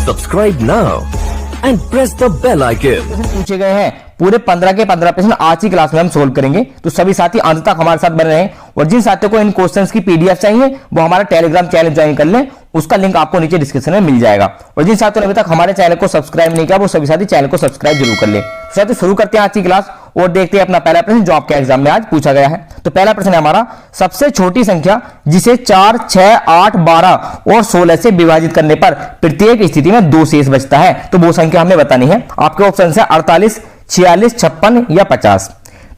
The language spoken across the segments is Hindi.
Subscribe now and press the bell icon. पूछे गए हैं पूरे 15 के 15 प्रश्न आज की क्लास में हम सोल्व करेंगे। तो सभी साथी अंत तक हमारे साथ बने रहें और जिन साथियों को इन क्वेश्चंस की पीडीएफ चाहिए वो हमारा टेलीग्राम चैनल ज्वाइन कर लें, उसका लिंक आपको नीचे डिस्क्रिप्शन में मिल जाएगा। और जिन साथियों ने अभी तक हमारे चैनल को सब्सक्राइब नहीं किया वो सभी साथी चैनल को सब्सक्राइब जरूर कर ले। साथियों शुरू करते हैं आज की क्लास और देखते हैं अपना पहला प्रश्न जो आपके एग्जाम में आज पूछा गया है। तो पहला प्रश्न है हमारा, सबसे छोटी संख्या जिसे 4, 6, 8, 12 और 16 से विभाजित करने पर प्रत्येक स्थिति में 2 शेष बचता है, तो वो संख्या हमें बतानी है। आपके ऑप्शन है 48, 46, 56 या 50।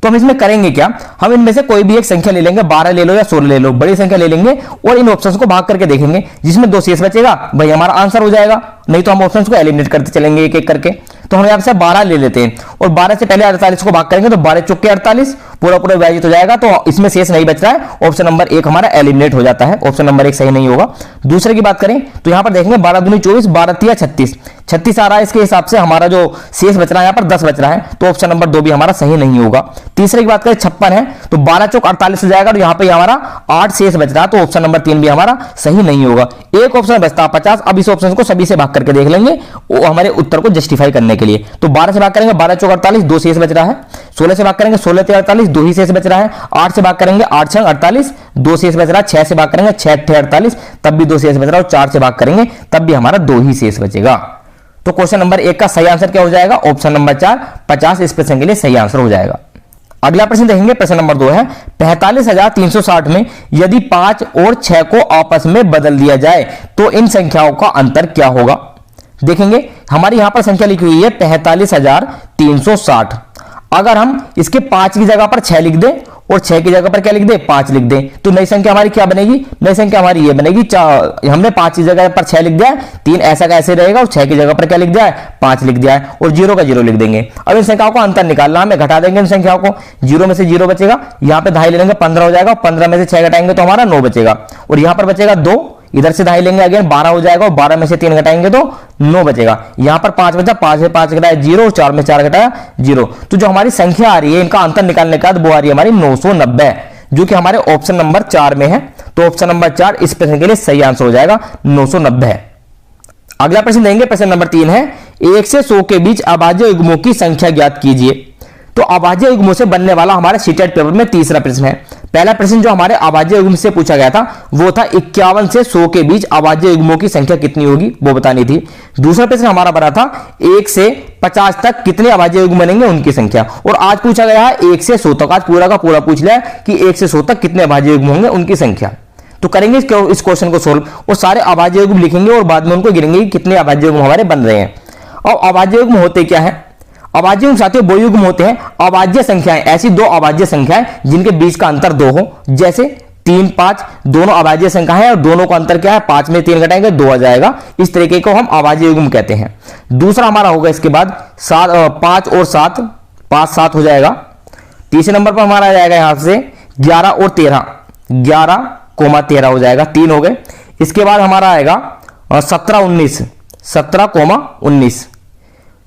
तो हम इसमें करेंगे क्या, हम इनमें से कोई भी एक संख्या ले लेंगे, 12 ले लो या 16 ले लो, बड़ी संख्या ले लेंगे और इन ऑप्शंस को भाग करके देखेंगे, जिसमें 2 शेष बचेगा भाई हमारा आंसर हो जाएगा। नहीं तो हम ऑप्शंस को एलिमिनेट करते चलेंगे एक एक करके। तो हम यहाँ से 12 ले लेते हैं और 12 से पहले 48 को भाग करेंगे तो 12 चौके 48 पूरा पूरा विभाजित हो जाएगा, तो इसमें शेष नहीं बच रहा है। ऑप्शन नंबर 1 हमारा एलिमिनेट हो जाता है, ऑप्शन नंबर 1 सही नहीं होगा। दूसरे की बात करें तो यहाँ पर देखेंगे 12 दूनी 24, 12 तिया 36, 36 आ रहा है। इसके हिसाब से हमारा जो शेष बच रहा है यहाँ पर 10 बच रहा है, तो ऑप्शन नंबर 2 भी हमारा सही नहीं होगा। तीसरे की बात करें 56 है तो 12 चौक 48 हो जाएगा, तो यहाँ पे हमारा 8 शेष बच रहा है, तो ऑप्शन नंबर 3 भी हमारा सही नहीं होगा। एक ऑप्शन बचता है 50। अब इस ऑप्शन को सभी से भाग करके देख लेंगे वो हमारे उत्तर को जस्टिफाई करने के लिए। तो 12 से भाग करेंगे 12 चौक 48, 2 शेष बच रहा है। 16 से भाग करेंगे 16 तिया 48, 2 ही शेष बच रहा है। 8 से भाग करेंगे 8 छंग 48, 2 शेष बच रहा है। 6 से भाग करेंगे 6 अट्ठे 48, तब भी 2 शेष बच रहा है। और 4 से भाग करेंगे तब भी हमारा 2 ही शेष बचेगा। तो क्वेश्चन नंबर 1 का सही आंसर क्या हो जाएगा, ऑप्शन नंबर 4 50 इस प्रश्न के लिए सही आंसर हो जाएगा। अगला प्रश्न देखेंगे, प्रश्न नंबर 2 है 45,360 में यदि 5 और 6 को आपस में बदल दिया जाए तो इन संख्याओं का अंतर क्या होगा। देखेंगे हमारी यहां पर संख्या लिखी हुई है 45,360। अगर हम इसके 5 की जगह पर 6 लिख दें और 6 की जगह पर क्या लिख दें 5 लिख दें, तो नई संख्या हमारी क्या बनेगी, नई संख्या हमारी ये बनेगी। हमने 5 की जगह पर 6 लिख दिया है, 3 ऐसा का ऐसे रहेगा और 6 की जगह पर क्या लिख दिया है 5 लिख दिया है और 0 का 0 लिख देंगे। अब इन संख्याओं को अंतर निकालना, हमें घटा देंगे इन संख्याओं को, 0 में से 0 बचेगा, यहाँ पे 2.5 ले लेंगे 15 हो जाएगा, 15 में से 6 घटाएंगे तो हमारा 9 बचेगा और यहाँ पर बचेगा 2, इधर से 2.5 लेंगे अगेन 12 हो जाएगा और 12 में से 3 घटाएंगे तो 9 बचेगा। यहां पर 5 बचा, 5 से 5 घटाया 0 और 4 में 4 घटाया 0। तो जो हमारी संख्या आ रही है इनका अंतर निकालने के बाद वो आ रही है हमारी 990, जो कि हमारे ऑप्शन नंबर 4 में है। तो ऑप्शन नंबर 4 इस प्रश्न के लिए सही आंसर हो जाएगा, 990। अगला प्रश्न देंगे, प्रश्न नंबर 3 है 1 से 100 के बीच अभाज्य युग्मों की संख्या ज्ञात कीजिए। तो अभाज्य युग्मों से बनने वाला हमारे सीटेट पेपर में तीसरा प्रश्न है। पहला प्रश्न जो हमारे अभाज्य युग्म से पूछा गया था वो था 51 से 100 के बीच अभाज्य युग्मों की संख्या कितनी होगी वो बतानी थी। दूसरा प्रश्न हमारा बना था 1 से 50 तक कितने अभाज्य युग्म बनेंगे उनकी संख्या, और आज पूछा गया है 1 से 100 तक। आज पूरा का पूरा पूछ लिया कि 1 से 100 तक कितने अभाज्य युग्म होंगे उनकी संख्या। तो करेंगे इस क्वेश्चन को सोल्व और सारे अभाज्य युग्म लिखेंगे और बाद में उनको गिनेंगे कि कितने अभाज्य युग्म हमारे बन रहे हैं। और अभाज्य युग्म होते क्या है, अभाज्य युग्म साथियों वो युग्म होते हैं अभाज्य संख्याएं, ऐसी 2 अभाज्य संख्याएं जिनके बीच का अंतर 2 हो, जैसे 3, 5 दोनों अभाज्य संख्या है और दोनों का अंतर क्या है 5 में 3 घटाएंगे 2 आ जाएगा। इस तरीके को हम अभाज्य युग्म कहते हैं। दूसरा हमारा होगा इसके बाद 5 और 7, 5 7 हो जाएगा। तीसरे नंबर पर हमारा आ जाएगा यहां से 11 और 13, 11,13 हो जाएगा, 3 हो गए। इसके बाद हमारा आएगा 17 19, 17,19।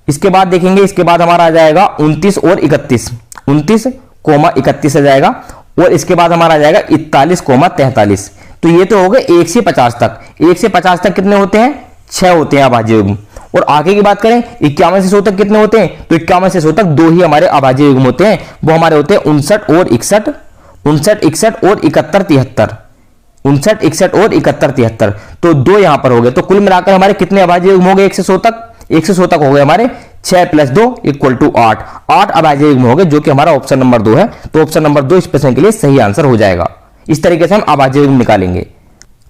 इसके बाद देखेंगे, इसके बाद हमारा आ जाएगा 29 और 31, 29,31 आ जाएगा। और इसके बाद हमारा आ जाएगा 41,43। तो ये तो हो गए 1 से 50 तक। 1 से 50 तक कितने होते हैं 6 होते हैं अभाज्य युग्म। और आगे की बात करें 51 से 100 तक कितने होते हैं, तो 51 से 100 तक 2 ही हमारे अभाज्य युग्म होते हैं, वो हमारे होते हैं 59 और 61, 59 61 और 71 73, 59 61 और 71 73। तो 2 यहां पर हो गए। तो कुल मिलाकर हमारे कितने अभाज्य युग्म हो गए 1 से 100 तक, 1 से 100 तक हो गए हमारे 6 + 2 = 8, 8 अभाज्य युग्म हो गए, जो कि हमारा ऑप्शन नंबर 2 है। तो ऑप्शन नंबर 2 इस प्रश्न के लिए सही आंसर हो जाएगा। इस तरीके से हम अभाज्य युग्म निकालेंगे।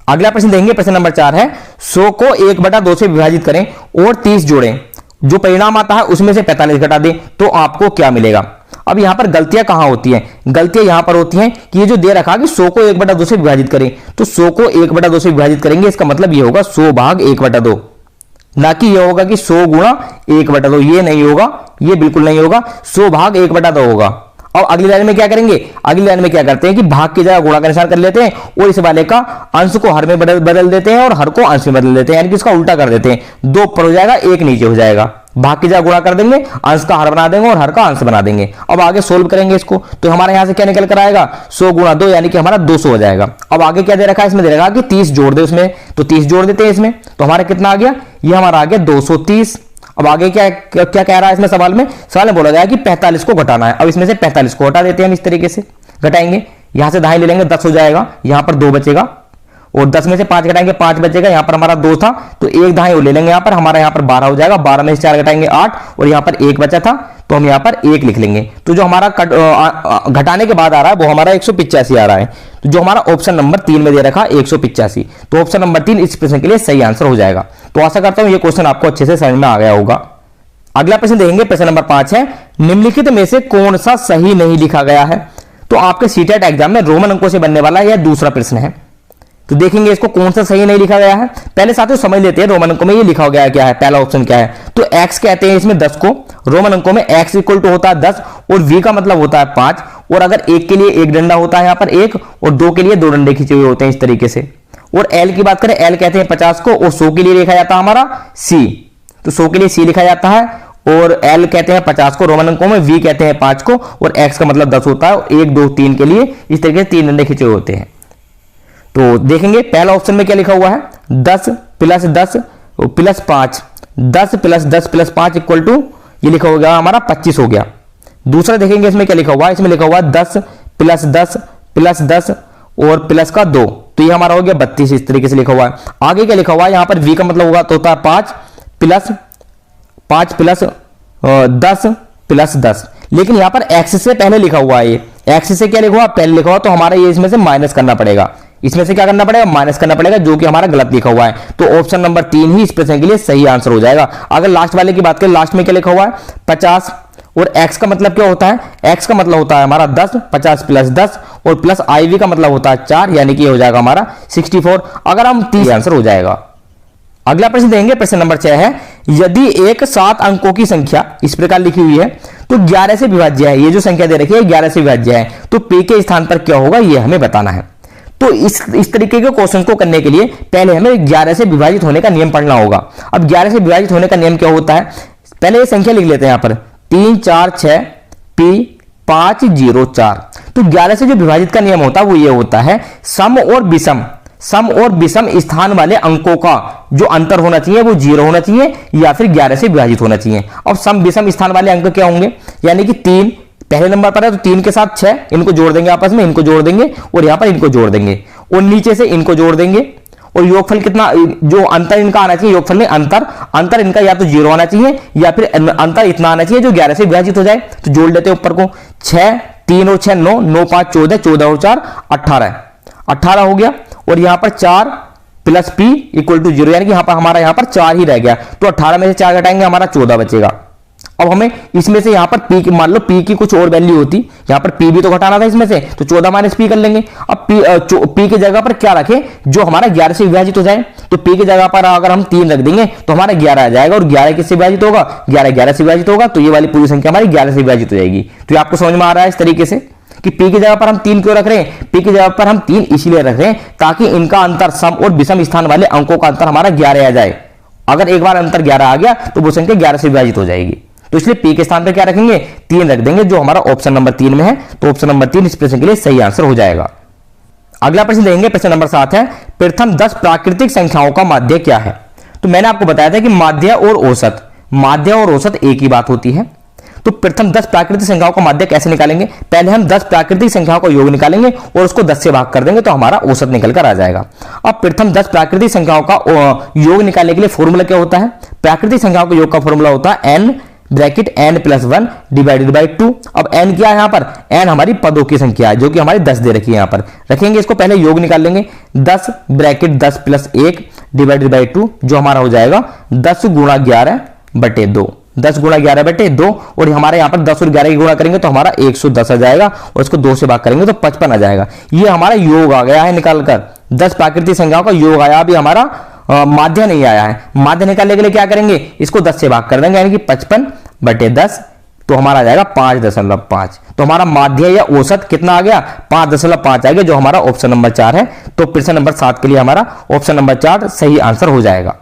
अगला प्रश्न देंगे, प्रश्न नंबर 4 है 100 को 1/2 से विभाजित करें और 30 जोड़ें, जो परिणाम आता है उसमें से 45 घटा दें तो आपको क्या मिलेगा। अब यहां पर गलतियां कहां होती हैं, गलतियां यहां पर होती हैं कि ये जो दे रखा कि 100 को 1/2 से विभाजित करें, तो 100 को 1/2 से विभाजित करेंगे, इसका मतलब ये होगा 100 भाग 1/2, ना कि ये होगा कि 100 गुणा 1/2, ये नहीं होगा, ये बिल्कुल नहीं होगा, 100 भाग 1/2 होगा। और अगली लाइन में क्या करेंगे, अगली लाइन में क्या करते हैं कि भाग की जगह गुणा का निशान कर लेते हैं और इस वाले का अंश को हर में बदल देते हैं और हर को अंश में बदल देते हैं, यानी कि इसका उल्टा कर देते हैं। 2 ऊपर हो जाएगा, 1 नीचे हो जाएगा। भाग की जगह गुणा कर देंगे, अंश का हर बना देंगे और हर का अंश बना देंगे। अब आगे सोल्व करेंगे इसको, तो हमारे यहां से क्या निकल कर आएगा, 100 गुणा 2 यानी कि हमारा 200 हो जाएगा। अब आगे क्या दे रखा है, इसमें दे रखा है कि 30 जोड़ दे उसमें, तो 30 जोड़ देते हैं इसमें, तो हमारा कितना आ गया, ये हमारा आ गया 230। अब आगे क्या क्या कह रहा है इसमें सवाल में बोला गया कि 45 को घटाना है। अब इसमें से 45 को हटा देते हैं, हम इस तरीके से घटाएंगे, यहां से दाएं ले लेंगे, 10 हो जाएगा, यहां पर 2 बचेगा और 10 में से 5 घटाएंगे 5 बचेगा, यहां पर हमारा 2 था तो 1 दाएं ले लेंगे, यहां पर हमारा यहां पर 12 हो जाएगा, 12 में से 4 घटाएंगे 8 और यहां पर 1 बचा था तो हम यहां पर 1 लिख लेंगे। तो जो हमारा घटाने के बाद आ रहा है वो हमारा 185 आ रहा है। तो जो हमारा ऑप्शन नंबर 3 में दे रखा 185, तो ऑप्शन नंबर 3 इस प्रश्न के लिए सही आंसर हो जाएगा। तो आशा करता हूं ये क्वेश्चन आपको अच्छे से समझ में आ गया होगा। अगला प्रश्न देखेंगे, प्रश्न नंबर 5 है, निम्नलिखित में से कौन सा सही नहीं लिखा गया है। तो आपके सीटेट एग्जाम में रोमन अंकों से बनने वाला यह दूसरा प्रश्न है, तो देखेंगे इसको कौन सा सही नहीं लिखा गया है। पहले साथियों समझ लेते हैं रोमन अंकों में ये लिखा गया क्या है। पहला ऑप्शन क्या है, तो x कहते हैं इसमें 10 को, रोमन अंकों में x इक्वल टू होता है 10 और v का मतलब होता है 5 और अगर 1 के लिए 1 डंडा होता है यहाँ पर 1 और 2 के लिए 2 डंडे खींचे हुए होते हैं इस तरीके से। और l की बात करें, l कहते हैं 50 को और 100 के लिए लिखा जाता है हमारा c, तो 100 के लिए c लिखा जाता है और l कहते हैं 50 को रोमन अंकों में, v कहते हैं 5 को और x का मतलब 10 होता है, 1 2 3 के लिए इस तरीके से 3 डंडे खींचे हुए होते हैं। तो देखेंगे पहला ऑप्शन में क्या लिखा हुआ है, 10 plus 10 plus 5, 10 plus 10 plus 5 equal to ये लिखा होगा हमारा 25 हो गया। दूसरा देखेंगे इसमें क्या लिखा हुआ है, इसमें लिखा हुआ है 10 प्लस 10 प्लस 10 और प्लस का 2, तो ये हमारा हो गया 32 इस तरीके से लिखा हुआ है। आगे क्या लिखा हुआ है, यहाँ पर v का मतलब होगा तो होता है 5 प्लस 10 प्लस 10, लेकिन यहाँ पर x से पहले लिखा हुआ है, ये x से क्या लिखा हुआ पहले लिखा हुआ, तो हमारा ये इसमें से माइनस करना पड़ेगा, इसमें से क्या करना पड़ेगा, माइनस करना पड़ेगा, जो कि हमारा गलत लिखा हुआ है। तो ऑप्शन नंबर 3 ही इस प्रश्न के लिए सही आंसर हो जाएगा। अगर लास्ट वाले की बात करें, लास्ट में क्या लिखा हुआ है 50 और x का मतलब क्या होता है, x का मतलब होता है हमारा 10, 50 प्लस 10 और प्लस iv का मतलब होता है 4, यानी कि ये हो जाएगा हमारा 64। अगर हम 30 आंसर हो जाएगा। अगला प्रश्न देंगे, प्रश्न नंबर 6 है, यदि एक 7 अंकों की संख्या इस प्रकार लिखी हुई है तो 11 से विभाज्य है, ये जो संख्या दे रखी है 11 से विभाज्य है, तो p के स्थान पर क्या होगा ये हमें बताना है। तो इस तरीके के क्वेश्चन को करने के लिए पहले हमें 11 से विभाजित होने का नियम पढ़ना होगा। अब 11 से विभाजित होने का नियम क्या होता है, पहले ये संख्या लिख लेते हैं, यहाँ पर 3 4 6 p 5 0 4। तो 11 से जो विभाजित का नियम होता है वो ये होता है, सम और विषम स्थान वाले अंकों का जो अंतर होना चाहिए वो 0 होना चाहिए या फिर 11 से विभाजित होना चाहिए। अब सम विषम स्थान वाले अंक क्या होंगे, यानी कि 3 पहले नंबर पर है तो 3 के साथ 6 इनको जोड़ देंगे, आपस में इनको जोड़ देंगे और यहां पर इनको जोड़ देंगे और नीचे से इनको जोड़ देंगे और योगफल कितना, जो अंतर इनका आना चाहिए योगफल में अंतर इनका या तो 0 आना चाहिए या फिर अंतर इतना आना चाहिए जो 11 से विभाजित हो जाए। तो जोड़ लेते हैं ऊपर को, 6 3 और 6 9 9 5 14 14 और 4 18 हो गया और यहां पर 4 प्लस p इक्वल टू 0, यानी कि यहां पर हमारा यहां पर 4 ही रह गया। तो 18 में से 4 घटाएंगे हमारा 14 बचेगा। अब हमें इसमें से यहां पर p की, मान लो p की कुछ और वैल्यू होती, यहां पर p भी तो घटाना था इसमें से, तो 14 माइनस p कर लेंगे। अब p की जगह पर क्या रखें जो हमारा 11 से विभाजित हो जाए, तो p की जगह पर अगर हम 3 रख देंगे तो हमारा 11 आ जाएगा और 11 किससे विभाजित होगा, 11 से विभाजित होगा, तो ये वाली पूरी संख्या हमारी 11 से विभाजित हो जाएगी। तो ये आपको समझ में आ रहा है इस तरीके से कि p की जगह पर हम 3 क्यों रख रहे हैं, p की जगह पर हम 3 इसलिए रख रहे हैं ताकि इनका अंतर सम और विषम स्थान वाले अंकों का अंतर हमारा 11 आ जाए। अगर एक बार अंतर 11 आ गया तो वो संख्या 11 से विभाजित हो जाएगी, तो इसलिए p के स्थान पर क्या रखेंगे, 3 रख देंगे, जो हमारा ऑप्शन नंबर 3 में है। तो ऑप्शन नंबर 3 इस प्रश्न के लिए सही आंसर हो जाएगा। अगला प्रश्न देंगे, प्रश्न नंबर 7 है, प्रथम 10 प्राकृतिक संख्याओं का माध्य क्या है। तो मैंने आपको बताया था कि माध्य और औसत एक ही बात होती है। तो प्रथम 10 प्राकृतिक संख्याओं का माध्य कैसे निकालेंगे, पहले हम 10 प्राकृतिक संख्याओं का योग निकालेंगे और उसको 10 से भाग कर देंगे तो हमारा औसत निकल कर आ जाएगा। अब प्रथम 10 प्राकृतिक संख्याओं का योग निकालने के लिए फॉर्मूला क्या होता है, प्राकृतिक संख्याओं के योग का फॉर्मूला होता है n bracket n plus 1 divided by 2। अब n क्या है, यहाँ पर n हमारी पदों की संख्या है जो कि हमारी 10 दे रखी है, यहाँ पर रखेंगे इसको, पहले योग निकाल लेंगे, 10 ब्रैकेट 10 प्लस 1 डिवाइडेड बाई 2, जो हमारा हो जाएगा 10 गुणा 11 बटे 2, 10 गुणा 11 बटे 2, और हमारे यहाँ पर 10 और 11 की गुणा करेंगे तो हमारा 110 आ जाएगा और इसको 2 से भाग करेंगे तो 55 आ जाएगा। ये हमारा योग आ गया है निकाल कर, 10 प्राकृतिक संख्याओं का योग आया, अभी हमारा माध्य नहीं आया है। माध्य निकालने के लिए क्या करेंगे, इसको 10 से भाग कर देंगे, यानी कि 55 बटे 10, तो हमारा आ जाएगा 5.5। तो हमारा माध्य या औसत कितना आ गया, 5.5 आ गया, जो हमारा ऑप्शन नंबर 4 है। तो प्रश्न नंबर 7 के लिए हमारा ऑप्शन नंबर 4 सही आंसर हो जाएगा।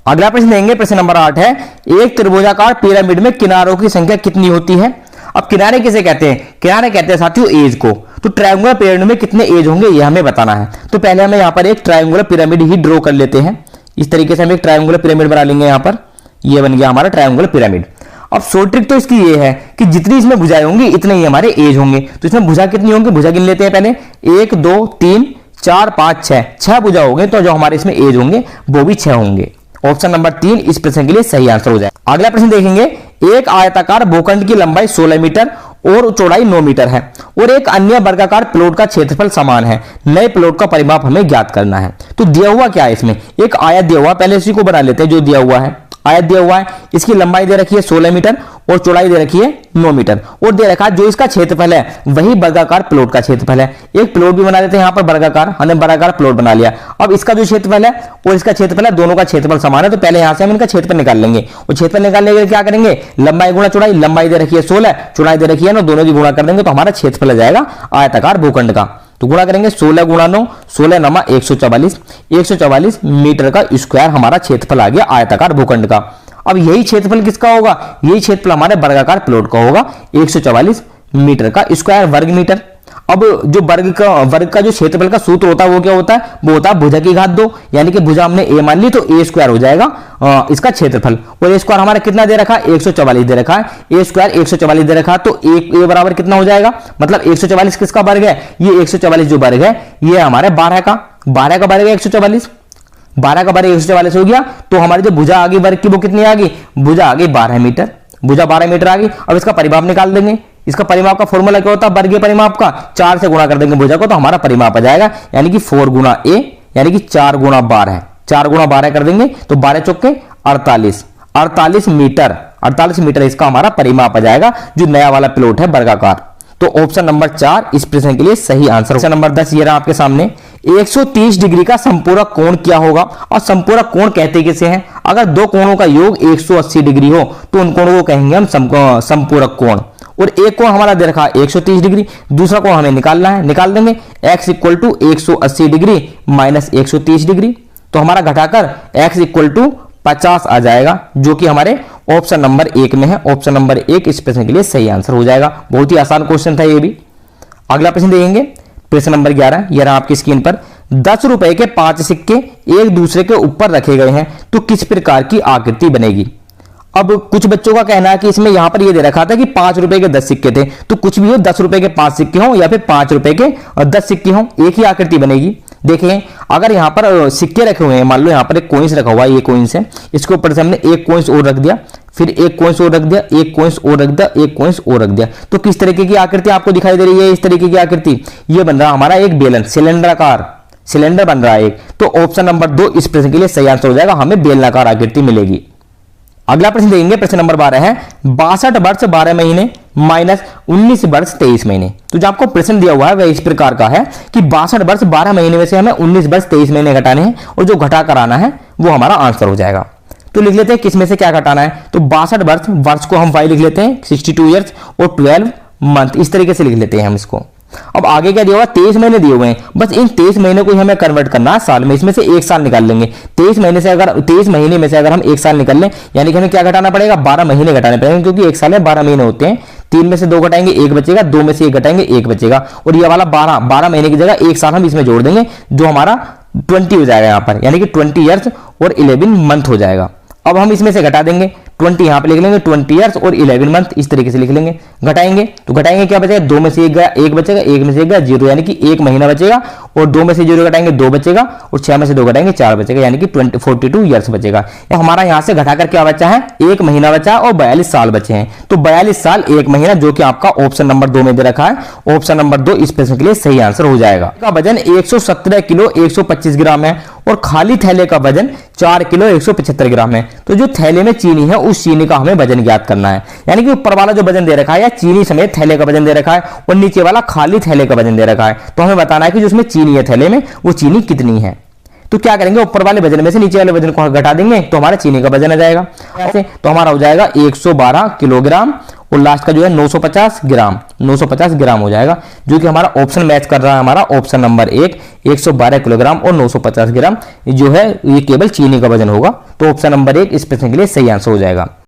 अगला प्रश्न देंगे, प्रश्न नंबर 8 है, एक त्रिभुजाकार पिरामिड में किनारों की संख्या कितनी होती है। अब किनारे किसे कहते हैं, किनारे कहते हैं साथियों एज को। तो ट्रायंगुलर पिरामिड में कितने एज होंगे ये हमें बताना है। तो पहले हमें यहां पर एक ट्रायंगुलर पिरामिड ही ड्रॉ कर लेते हैं। इस तरीके से हम एक ट्रायंगुलर पिरामिड बना लेंगे। यहां पर ये बन गया हमारा ट्रायंगुलर पिरामिड। अब शॉर्ट ट्रिक तो इसकी ये है कि जितनी इसमें भुजाएं होंगी इतने ही हमारे एज होंगे। तो इसमें भुजा कितनी होंगी, भुजा गिन लेते हैं पहले, 1 2 3 4 5 6, 6 भुजा होंगे। तो जो हमारे इसमें एज होंगे वो भी 6 होंगे। ऑप्शन नंबर 3 इस प्रश्न के लिए सही आंसर हो जाए। अगला प्रश्न देखेंगे, एक आयताकार भूखंड की लंबाई 16 मीटर और चौड़ाई 9 मीटर है और एक अन्य वर्गाकार प्लॉट का क्षेत्रफल समान है। नए प्लॉट का परिमाप हमें ज्ञात करना है। तो दिया हुआ क्या है, इसमें एक आयत दिया हुआ, पहले इसी को बना लेते हैं। जो दिया हुआ है आयत दिया हुआ है, इसकी लंबाई दे रखी है 16 मीटर और चौड़ाई दे रखी है 9 मीटर और दे रखा है जो इसका क्षेत्रफल है वही वर्गाकार प्लॉट का क्षेत्रफल है। एक प्लॉट भी बना देते हैं यहां पर वर्गाकार, हमने वर्गाकार प्लॉट बना लिया। अब इसका जो क्षेत्रफल है और इसका क्षेत्रफल है, दोनों का क्षेत्रफल समान है। तो पहले यहां से हम इनका क्षेत्रफल निकाल लेंगे और क्षेत्रफल निकालने के लिए क्या करेंगे, लंबाई गुणा चौड़ाई, लंबाई दे रखी है 16, चौड़ाई दे रखी है 9, दोनों की गुणा कर देंगे तो हमारा क्षेत्रफल आ जाएगा आयताकार भूखंड का। तो गुणा करेंगे 16 गुणा 9, 16 नमा 144, 144 मीटर का स्क्वायर हमारा क्षेत्रफल आ गया आयताकार भूखंड का। अब यही क्षेत्रफल किसका होगा, यही क्षेत्रफल हमारे वर्गाकार प्लॉट का होगा, 144 मीटर का स्क्वायर वर्ग मीटर। अब जो वर्ग का जो क्षेत्रफल का सूत्र होता है वो क्या होता है, वो होता है भुजा की घात 2, यानी कि भुजा हमने ए मान ली तो ए स्क्वायर हो जाएगा इसका क्षेत्रफल। और ए स्क्वायर हमारा कितना दे रखा है, 144 दे रखा है, ए स्क्वायर 144 दे रखा है। तो ए बराबर कितना हो जाएगा, मतलब 144 किसका वर्ग है, ये 144 जो वर्ग है ये हमारे 12 का वर्ग है 144, 12 का वर्ग 144 हो गया। तो हमारी जो भुजा आ गई वर्ग की वो कितनी आ गई, भुजा आ गई 12 मीटर, भुजा 12 मीटर आ गई। अब इसका परिमाप निकाल देंगे। इसका परिमाप का फॉर्मूला क्या होता है, वर्गीय परिमाप का, 4 से गुणा कर देंगे भुजा को तो हमारा परिमाप आ जाएगा, यानी कि 4 गुणा ए, यानी कि 4 गुणा 12, 4 गुणा 12 कर देंगे तो 12 चौके 48 मीटर, 48 मीटर इसका हमारा परिमाप आ जाएगा जो नया वाला प्लॉट है वर्गाकार। तो ऑप्शन नंबर 4 इस प्रश्न के लिए सही आंसर। ऑप्शन नंबर 10 ये रहा आपके सामने, 130 डिग्री का संपूरक कोण क्या होगा। और संपूरक कोण कहते किसे हैं, अगर दो कोणों का योग 180 डिग्री हो तो उन कोणों को कहेंगे हम संपूरक कोण। और एक कोण हमारा दे रखा है 130 डिग्री, दूसरा कोण हमें निकालना है, निकाल देंगे x equal to 180 degree minus 130 degree. तो हमारा घटाकर x इक्वल टू 50 आ जाएगा, जो कि हमारे ऑप्शन नंबर 1 में है। ऑप्शन नंबर 1 इस प्रश्न के लिए सही आंसर हो जाएगा। बहुत ही आसान क्वेश्चन था ये भी। अगला प्रश्न देखेंगे, प्रश्न नंबर 11, यह रहा आपकी स्क्रीन पर, 10 रुपए के 5 सिक्के एक दूसरे के ऊपर रखे गए हैं तो किस प्रकार की आकृति बनेगी। अब कुछ बच्चों का कहना है कि इसमें यहां पर ये दे रखा था कि 5 रुपए के 10 सिक्के थे, तो कुछ भी हो 10 रुपए के 5 सिक्के हो या फिर 5 रुपए के 10 सिक्के हो, एक ही आकृति बनेगी। देखिए अगर यहां पर सिक्के रखे हुए हैं, मान लो यहां पर एक कॉइंस रखा हुआ है, ये कॉइंस है, इसके ऊपर से हमने एक कॉइंस और रख दिया, फिर एक कॉइंस और रख दिया, एक कॉइंस और रख दिया, एक कॉइंस और रख दिया, तो किस तरीके की आकृति आपको दिखाई दे रही है, इस तरीके की आकृति। ये बन रहा हमारा एक बेलन, सिलेंडर बन रहा है एक। तो ऑप्शन नंबर 2 इस प्रश्न के लिए सही आंसर हो जाएगा, हमें बेलनाकार आकृति मिलेगी। अगला प्रश्न देंगे, प्रश्न नंबर 12 है, 62 वर्ष 12 महीने माइनस 19 वर्ष 23 महीने। तो जो आपको प्रश्न दिया हुआ है वह इस प्रकार का है कि 62 वर्ष 12 महीने में से हमें 19 वर्ष 23 महीने घटाने हैं और जो घटा कर आना है वो हमारा आंसर हो जाएगा। तो लिख लेते हैं किसमें से क्या घटाना है। तो 62 वर्ष को हम y लिख लेते हैं 62 ईयर्स और 12 मंथ, इस तरीके से लिख लेते हैं हम इसको। अब आगे क्या दिया हुआ, 23 महीने दिए हुए हैं, बस इन 23 महीने को ही हमें कन्वर्ट करना है साल में। इसमें से एक साल निकाल लेंगे। 23 महीने में से अगर हम एक साल निकाल लें, यानी कि हमें क्या घटाना पड़ेगा, 12 महीने घटाने पड़ेंगे, क्योंकि एक साल में 12 महीने होते हैं। 3 में से 2 घटाएंगे 1 बचेगा, 2 में से 1 घटाएंगे 1 बचेगा, और ये वाला 12 महीने की जगह एक साल हम इसमें जोड़ देंगे, जो हमारा 20 हो जाएगा यहाँ पर, यानी कि 20 ईयर्स और 11 मंथ हो जाएगा। अब हम इसमें से घटा देंगे, 20 यहां पे लिख लेंगे, 20 ईयर्स और 11 मंथ, इस तरीके से लिख लेंगे। घटाएंगे तो घटाएंगे क्या बचेगा, 2 में से 1 गया 1 बचेगा, 1 में से 1 गया 0, यानी कि 1 महीना बचेगा, और 2 में से 0 घटाएंगे 2 बचेगा, और 6 में से 2 घटाएंगे 4 बचेगा, यानी कि 42 ईयर्स बचेगा। तो हमारा यहां से घटाकर क्या बचा है, 1 महीना बचा और 42 साल बचे हैं। तो 42 साल 1 महीना, जो कि आपका ऑप्शन नंबर 2 में दे रखा है। ऑप्शन नंबर 2 इस प्रश्न के लिए सही आंसर हो जाएगा। का वजन 117 किलो 125 ग्राम है और खाली थैले का वजन 4 किलो 175 ग्राम है। तो जो थैले में चीनी है उस चीनी का हमें वजन ज्ञात करना है, यानी कि ऊपर वाला जो वजन दे रखा है या चीनी समेत थैले का वजन दे रखा है और नीचे वाला खाली थैले का वजन दे रखा है। तो हमें बताना है कि जो उसमें चीनी है थैले में वो चीनी कितनी है। तो क्या करेंगे, ऊपर वाले वजन में से नीचे वाले वजन को घटा देंगे तो हमारा चीनी का वजन आ जाएगा। ऐसे तो हमारा हो जाएगा 112 किलोग्राम और लास्ट का जो है 950 ग्राम, 950 ग्राम हो जाएगा, जो कि हमारा ऑप्शन मैच कर रहा है, हमारा ऑप्शन नंबर 1 112 किलोग्राम और 950 ग्राम जो है ये केवल चीनी का वजन होगा। तो ऑप्शन नंबर 1 इस प्रश्न के लिए सही आंसर हो जाएगा।